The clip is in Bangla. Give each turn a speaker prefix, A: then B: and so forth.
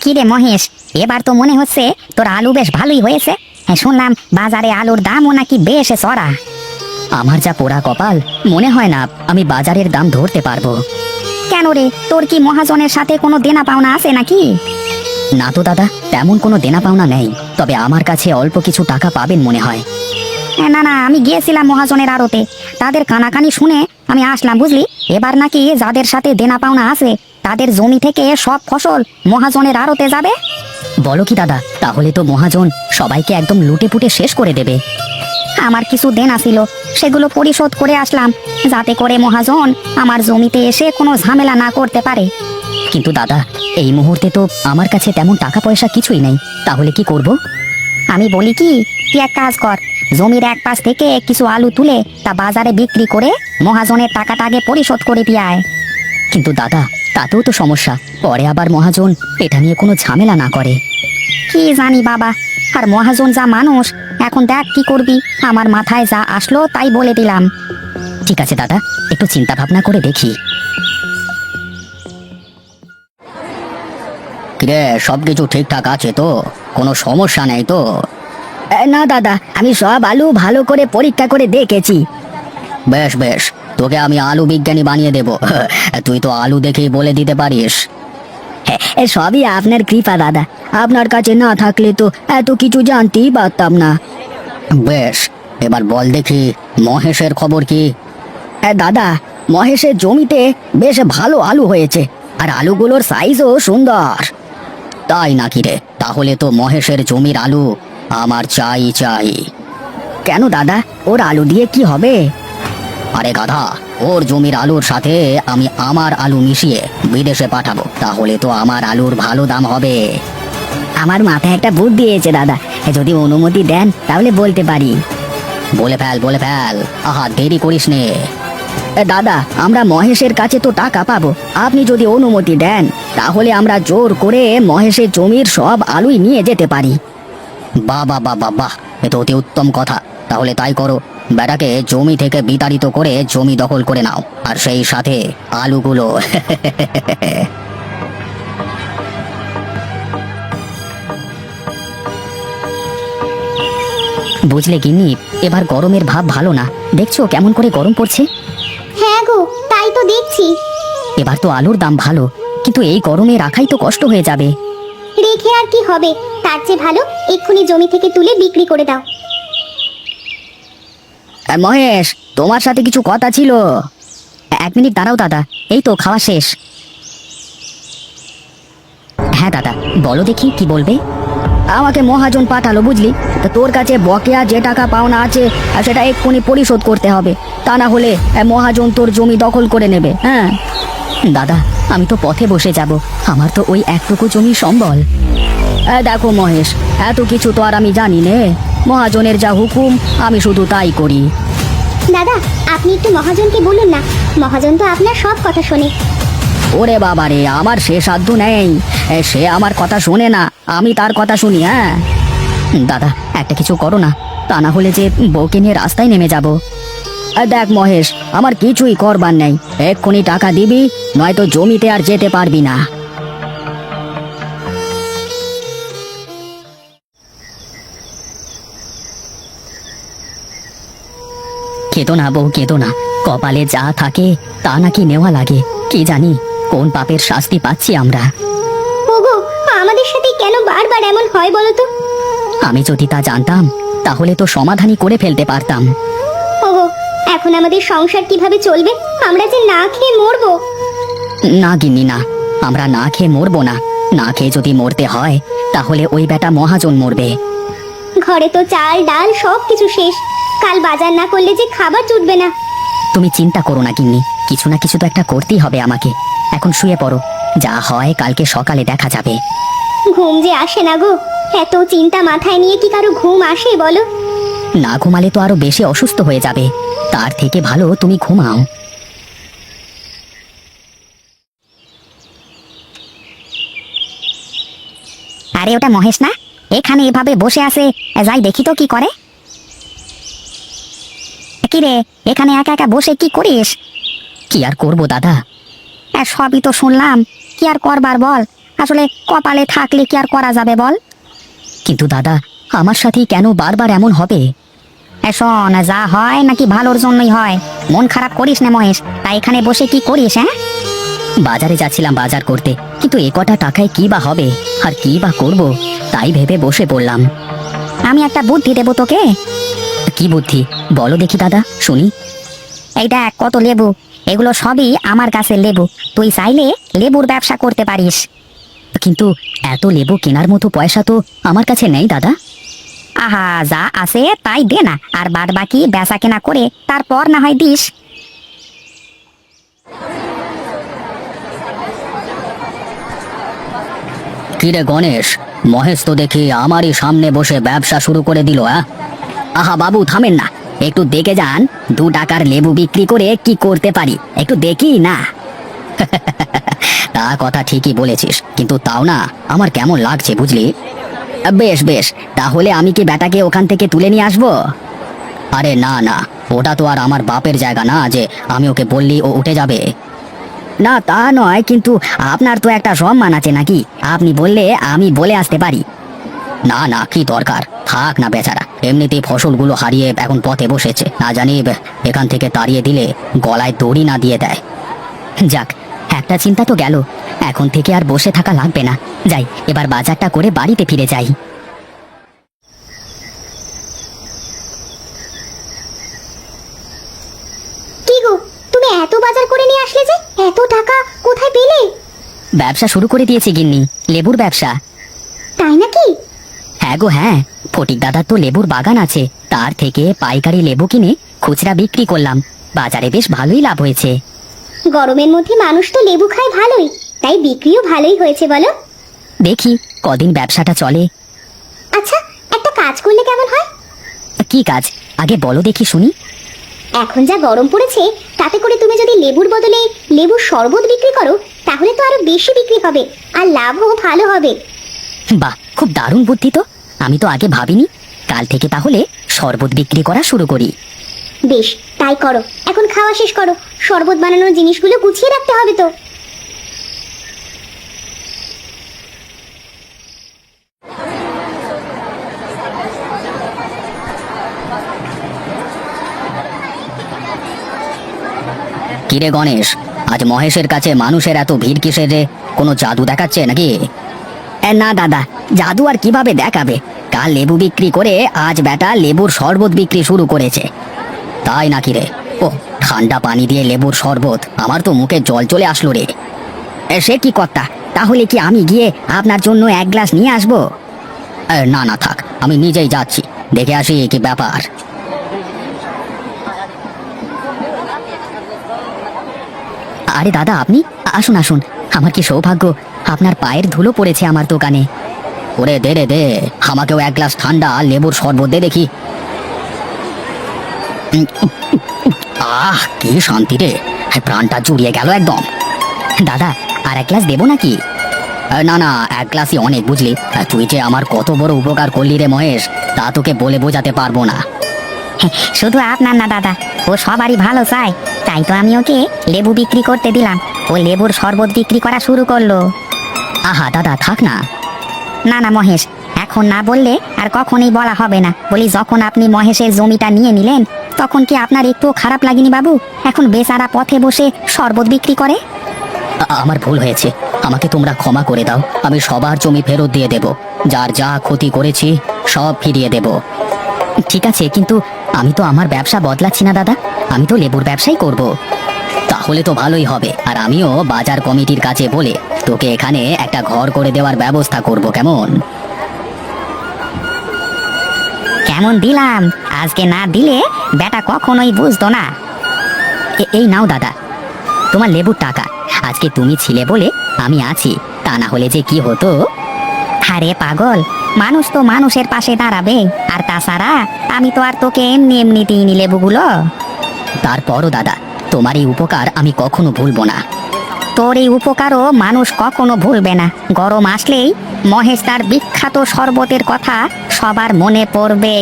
A: কি রে মহেশ, এবার তো মনে হচ্ছে তোর আলু বেশ ভালোই হয়েছে। হ্যাঁ, শুনলাম বাজারে আলুর দামও নাকি বেশ চড়া।
B: আমার যা পোড়া কপাল, মনে হয় না আমি বাজারের দাম ধরতে পারবো।
A: কেন রে, তোর কি মহাজনের সাথে কোনো দেনা পাওনা আছে নাকি?
B: না তো দাদা, তেমন কোনো দেনা পাওনা নেই, তবে আমার কাছে অল্প কিছু টাকা পাবেন মনে হয়।
A: না না, আমি গিয়েছিলাম মহাজনের আড়তে, তাদের কানাকানি শুনে আমি আসলাম বুঝলি। এবার নাকি যাদের সাথে দেনা পাওনা আছে তাদের জমি থেকে সব ফসল মহাজনের আড়তে যাবে।
B: বলো কি দাদা, তাহলে তো মহাজন সবাইকে একদম লুটে পুটে শেষ করে দেবে।
A: আমার কিছু দেনা ছিল, সেগুলো পরিশোধ করে আসলাম, যাতে করে মহাজন আমার জমিতে এসে কোনো ঝামেলা না করতে পারে।
B: কিন্তু দাদা, এই মুহূর্তে তো আমার কাছে তেমন টাকা পয়সা কিছুই নেই, তাহলে কি করব?
A: আমি বলি কি, তুই এক কাজ কর, জমির এক পাশ থেকে কিছু আলু তুলে তা বাজারে বিক্রি করে মহাজনের টাকাটা আগে পরিশোধ করে দিয়ে আয়।
B: কিন্তু দাদা, তাতেও তো সমস্যা, পরে আবার মহাজন এটা নিয়ে কোনো ঝামেলা না করে।
A: কি জানি বাবা, আর মহাজন যা মানুষ, এখন দেখ কি করবি। আমার মাথায় যা আসলো তাই বলে দিলাম।
B: ঠিক আছে দাদা, একটু চিন্তা ভাবনা করে দেখি। কিরে, সবকিছু ঠিকঠাক আছে তো? কোনো সমস্যা নেই তো?
A: না দাদা, আমি সব আলু ভালো করে পরীক্ষা করে দেখেছি।
B: বেশ বেশ, তোকে আমি আলু বিজ্ঞানী বানিয়ে দেব। তুই তো আলু দেখেই বলে দিতে পারিস।
A: সবই আপনার কৃপা দাদা, আপনার কাছে না থাকলে তো এত কিছু জানতেই পারতাম না।
B: বেশ, এবার বল দেখি মহেশের খবর কি?
A: দাদা, মহেশের জমিতে বেশ ভালো আলু হয়েছে, আর আলুগুলোর সাইজও সুন্দর।
B: তাই নাকি রে? তাহলে তো মহেশের জমির আলু আমার চাই চাই।
A: কেন দাদা, ওর আলু দিয়ে কি হবে?
B: আরে গাধা, ওর জমির আলুর সাথে আমি আমার আলু মিশিয়ে বিদেশে পাঠাবো, তাহলে তো আমার আলুর ভালো দাম হবে।
A: আমার মাথায় একটা বুদ্ধি এসেছে দাদা, যদি অনুমতি দেন তাহলে বলতে পারি।
B: বলে ফেল বলে ফেল, আহা দেরি করিস নে।
A: দাদা, আমরা মহেশের কাছে তো টাকা পাবো, আপনি যদি অনুমতি দেন তাহলে আমরা জোর করে মহেশের জমির সব আলুই নিয়ে যেতে পারি।
B: বাহ বাহ বাহ বাহ বাহ, এ তো অতি উত্তম কথা। তাহলে তাই করো, বেটাকে জমি থেকে বিতাড়িত করে জমি দখল করে নাও, আর সেই সাথে আলুগুলো। বুঝলে গিন্নি, এবার গরমের ভাব ভালো না, দেখছো কেমন করে গরম পড়ছে?
C: হ্যাঁ গো, তাই তো দেখছি।
B: এবার তো আলুর দাম ভালো, কিন্তু এই গরমে রাখাই তো কষ্ট হয়ে যাবে।
C: রেখে আর কি হবে, তার চেয়ে ভালো এক্ষুনি জমি থেকে তুলে বিক্রি করে দাও।
A: মহেশ, তোমার সাথে কিছু কথা ছিল।
B: 1 মিনিট দাঁড়াও দাদা, এই তো খাওয়া শেষ। হ্যাঁ দাদা, বলো দেখি কি বলবে।
A: আমাকে মহাজন পাঠালো বুঝলি, তো তোর কাছে বকেয়া যে টাকা পাওনা আছে সেটা এক্ষুনি পরিশোধ করতে হবে, তা না হলে মহাজন তোর জমি দখল করে নেবে। হ্যাঁ
B: দাদা, আমি তো পথে বসে যাব, আমার তো ওই একটুকু জমি সম্বল।
A: দেখো মহেশ, এত কিছু তো আর আমি জানি নে, মহাজনের যা হুকুম আমি শুধু তাই করি।
C: দাদা, আপনি একটু মহাজনকে বলুন না, মহাজন তো আপনার সব কথা শোনে।
A: ওরে বাবা রে, আমার সে সাধ্য নেই, সে আমার কথা শোনে না, আমি তার কথা শুনি। হ্যাঁ
B: দাদা, একটা কিছু করো না, তা না হলে যে বউকে নিয়ে রাস্তায় নেমে যাব।
A: দেখ মহেশ, আমার কিছুই করবার নেই, এক্ষুনি টাকা দিবি, নয়তো জমিতে আর যেতে পারবি না।
B: কেঁদো না বউ, কেঁদো না, কপালে যা থাকে তা নাকি নেওয়া লাগে। কি জানি কোন পাপের শাস্তি পাচ্ছি আমরা।
C: ওগো, আমাদের সাথে কেন বারবার এমন হয় বলো তো?
B: আমি যদি তা জানতাম তাহলে তো সমাধানই করে ফেলতে পারতাম।
C: ওগো, এখন আমাদের সংসার কিভাবে চলবে? আমরা যে না খেয়ে মরবো।
B: না গিন্নি না, আমরা না খেয়ে মরবো না। না খেয়ে যদি মরতে হয় তাহলে ওই বেটা মহাজন মরবে।
C: ঘরে তো চাল ডাল সব কিছু শেষ, কাল বাজার না করলে যে খাবার জুটবে না।
B: তুমি চিন্তা করো না গিন্নি, কিছু না কিছু তো একটা করতেই হবে আমাকে। এখন শুয়ে পড়ো, যা হয় কালকে সকালে দেখা যাবে।
C: ঘুম যে আসে না গো, এত চিন্তা মাথায় নিয়ে কি কারো ঘুম আসে বলো?
B: না ঘুমালে তো আরো বেশি অসুস্থ হয়ে যাবে, তার থেকে ভালো তুমি ঘুমাও।
A: আরে ওটা মহেশ না, এখানে এভাবে বসে আছে, যাই দেখি তো কি করে। কি রে, এখানে একা একা বসে কি করিস?
B: কি আর করবো দাদা,
A: সবই তো শুনলাম, কি আর করবার বল। আসলে কপালে থাকলে কি আর করা যাবে বল।
B: কিন্তু দাদা, আমার সাথেই কেন বারবার এমন হবে?
A: শোন, যা হয় নাকি ভালোর জন্যই হয়। মন খারাপ করিস না মহেশ, তা এখানে বসে কি করিস? হ্যাঁ,
B: বাজারে যাচ্ছিলাম বাজার করতে, কিন্তু এ কটা টাকায় কি বা হবে আর কি বা করব, তাই ভেবে বসে পড়লাম।
A: আমি একটা বুদ্ধি দেবো তোকে।
B: কি বুদ্ধি? বলো দেখি দাদা, শুনি।
A: এই দেখ কত লেবু, এগুলো সবই আমার গাছের লেবু। তুই চাইলে লেবুর ব্যবসা করতে পারিস।
B: কিন্তু এত লেবু কেনার মতো পয়সা তো আমার কাছে নেই দাদা।
A: আহা, যা আছে তাই দে না, আর বাদ বাকি বেচা কেনা করে তারপর না হয় দিস।
B: কিরে গণেশ, মহেশ তো দেখি আমারই সামনে বসে ব্যবসা শুরু করে দিল। আহা বাবু, থামেন না, একটু দেখে যান 2 টাকার লেবু বিক্রি করে কি করতে পারি, একটু দেখি না। তা কথা ঠিকই বলেছিস, কিন্তু তাও না আমার কেমন লাগছে বুঝলি। বেশ বেশ, তাহলে আমি কি বেটাকে ওখান থেকে তুলে নিয়ে আসবো? আরে না না, ওটা তো আর আমার বাপের জায়গা না যে আমি ওকে বললি ও উঠে যাবে। না তা নয়, কিন্তু আপনার তো একটা সম্মান আছে নাকি, আপনি বললে আমি বলে আসতে পারি। না না, কি দরকার, থাক না বেচারা, এমনিতেই ফসলগুলো হারিয়ে এখন পথে বসেছে, না জানি এখান থেকে তাড়িয়ে দিলে গলায় দড়ি না দিয়ে দেয়। যাক, একটা চিন্তা তো গেল, এখন থেকে আর বসে থাকা লাগবে না। যাই, এবার বাজারটা করে বাড়িতে ফিরে যাই।
C: কি গো, তুমি এত বাজার করে নিয়ে আসলে যে? এত টাকা কোথায় পেলে?
B: ব্যবসা শুরু করে দিয়েছি গিন্নি, লেবুর ব্যবসা।
C: তাই নাকি?
B: হ্যাঁ গো হ্যাঁ, ফটিক দাদার তো লেবুর বাগান আছে, তার থেকে পাইকারি লেবু কিনে খুচরা বিক্রি করলাম, বাজারে বেশ ভালোই লাভ হয়েছে।
C: গরমের মধ্যে মানুষ তো লেবু খায় ভালোই, তাই বিক্রিও ভালোই হয়েছে বলো।
B: দেখি কদিন ব্যবসাটা চলে।
C: আচ্ছা, একটা কাজ করলে কেমন হয়?
B: কি কাজ? আগে বলো দেখি শুনি।
C: এখন যা গরম পড়েছে, তাতে করে তুমি যদি লেবুর বদলে লেবুর শরবত বিক্রি করো, তাহলে তো আরো বেশি বিক্রি হবে আর লাভও ভালো হবে।
B: বাহ, খুব দারুণ বুদ্ধি তো, আমি তো আগে ভাবিনি। কাল থেকে তাহলে শরবত বিক্রি করা শুরু করি।
C: বেশ, তাই করো। এখন খাওয়া শেষ করো, শরবত বানানোর জিনিসগুলো গুছিয়ে রাখতে হবে তো।
B: কিরে গণেশ, আজ মহেশের কাছে মানুষের এত ভিড় কিসের রে? কোনো জাদু দেখাচ্ছে নাকি? না দাদা, জাদু আর কিভাবে দেখাবে, কাল লেবু বিক্রি করে আজ বেটা লেবুর শরবত বিক্রি শুরু করেছে। তাই নাকি রে? ও, ঠান্ডা পানি দিয়ে লেবুর শরবত, আমার তো মুখে জল চলে আসলো রে। সে কি কথা, তাহলে কি আমি গিয়ে আপনার জন্য 1 গ্লাস নিয়ে আসবো? না না থাক, আমি নিজেই যাচ্ছি, দেখে আসি কি ব্যাপার। আরে দাদা, আপনি আসুন আসুন, আমার কি সৌভাগ্য, আপনার পায়ের ধুলো পড়েছে আমার দোকানে। ওরে দে রে দে, আমাকেও 1 গ্লাস ঠান্ডা লেবুর শরবত দে দেখি। আহ, কি শান্তি রে, প্রাণটা জুড়িয়ে গেল একদম। দাদা, আর 1 গ্লাস দেবো নাকি? না না, 1 গ্লাসই অনেক বুঝলি, তুই যে আমার কত বড় উপকার করলি রে মহেশ, তা তোকে বলে বোঝাতে পারবো না।
A: শুধু আপনার না দাদা, ও সবারই ভালো চায়, তাই তো আমি ওকে লেবু বিক্রি করতে দিলাম, ও লেবুর শরবত বিক্রি করা শুরু করলো।
B: আহা দাদা, থাক না।
A: না না মহেশ, এখন না বললে আর কখনোই বলা হবে না। বলি, যখন আপনি মহেশের জমিটা নিয়ে নিলেন, তখন কি আপনার একটু খারাপ লাগেনি বাবু? এখন বেচারা পথে বসে শরবত বিক্রি করে।
B: আমার ভুল হয়েছে, আমাকে তোমরা ক্ষমা করে দাও, আমি সবার জমি ফেরত দিয়ে দেব, যার যা ক্ষতি করেছি সব ফিরিয়ে দেব। ঠিক আছে, কিন্তু আমি তো আমার ব্যবসা বদলাচ্ছি না দাদা, আমি তো লেবুর ব্যবসাই করব। তাহলে তো ভালোই হবে, আর আমিও বাজার কমিটির কাছে বলে তোকে এখানে একটা ঘর করে দেওয়ার ব্যবস্থা করব, কেমন?
A: কেমন দিলাম? আজকে না দিলে বেটা কখনোই বুঝতো না।
B: এই নাও দাদা, তোমার লেবুর টাকা, আজকে তুমি ছিলে বলে আমি আছি, তা না হলে যে কি হতো।
A: আরে পাগল, মানুষ তো মানুষের পাশে দাঁড়াবে, আর তাছাড়া আমি তো আর তোকে এমনি এমনি দিইনি লেবুগুলো।
B: তারপরও দাদা, তোমার এই উপকার আমি কখনো ভুলবো না।
A: তোর এই উপকারও মানুষ কখনো ভুলবে না। গরম আসলেই মহেশ তার বিখ্যাত শরবতের কথা সবার মনে পড়বে।